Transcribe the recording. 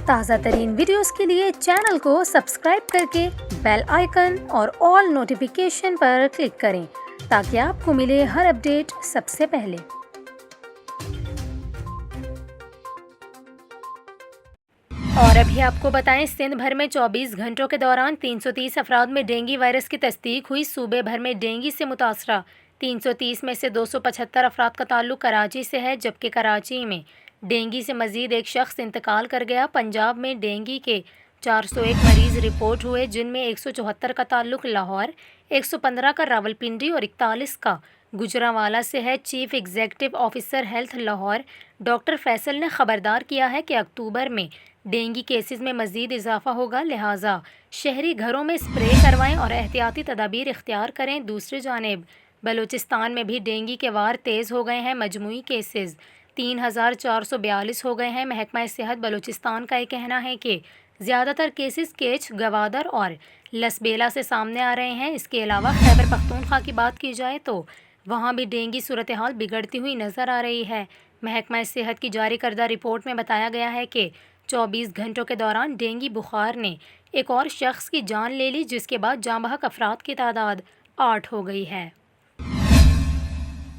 تازہ ترین ویڈیوز کے لیے چینل کو سبسکرائب کر کے بیل آئیکن اور آل نوٹیفیکیشن پر کلک کریں تاکہ آپ کو ملے ہر اپڈیٹ سب سے پہلے۔ اور ابھی آپ کو بتائیں، سندھ بھر میں 24 گھنٹوں کے دوران 330 افراد میں ڈینگی وائرس کی تصدیق ہوئی۔ صوبے بھر میں ڈینگی سے متاثرہ 330 میں سے 275 افراد کا تعلق کراچی سے ہے، جبکہ کراچی میں ڈینگی سے مزید ایک شخص انتقال کر گیا۔ پنجاب میں ڈینگی کے 401 مریض رپورٹ ہوئے، جن میں 174 کا تعلق لاہور، 115 کا راولپنڈی اور 41 کا گوجرانوالہ سے ہے۔ Chief executive officer health Lahore doctor Faisal نے خبردار کیا ہے کہ اکتوبر میں ڈینگی کیسز میں مزید اضافہ ہوگا، لہٰذا شہری گھروں میں اسپرے کروائیں اور احتیاطی تدابیر اختیار کریں۔ دوسری جانب بلوچستان میں بھی ڈینگی کے وار تیز ہو گئے ہیں، مجموعی کیسز 3442 ہو گئے ہیں۔ محکمہ صحت بلوچستان کا یہ کہنا ہے کہ زیادہ تر کیسز کیچ، گوادر اور لسبیلا سے سامنے آ رہے ہیں۔ اس کے علاوہ خیبر پختونخوا کی بات کی جائے تو وہاں بھی ڈینگی صورتحال بگڑتی ہوئی نظر آ رہی ہے۔ محکمہ صحت کی جاری کردہ رپورٹ میں بتایا گیا ہے کہ 24 گھنٹوں کے دوران ڈینگی بخار نے ایک اور شخص کی جان لے لی، جس کے بعد جاں بحق افراد کی تعداد 8 ہو گئی ہے۔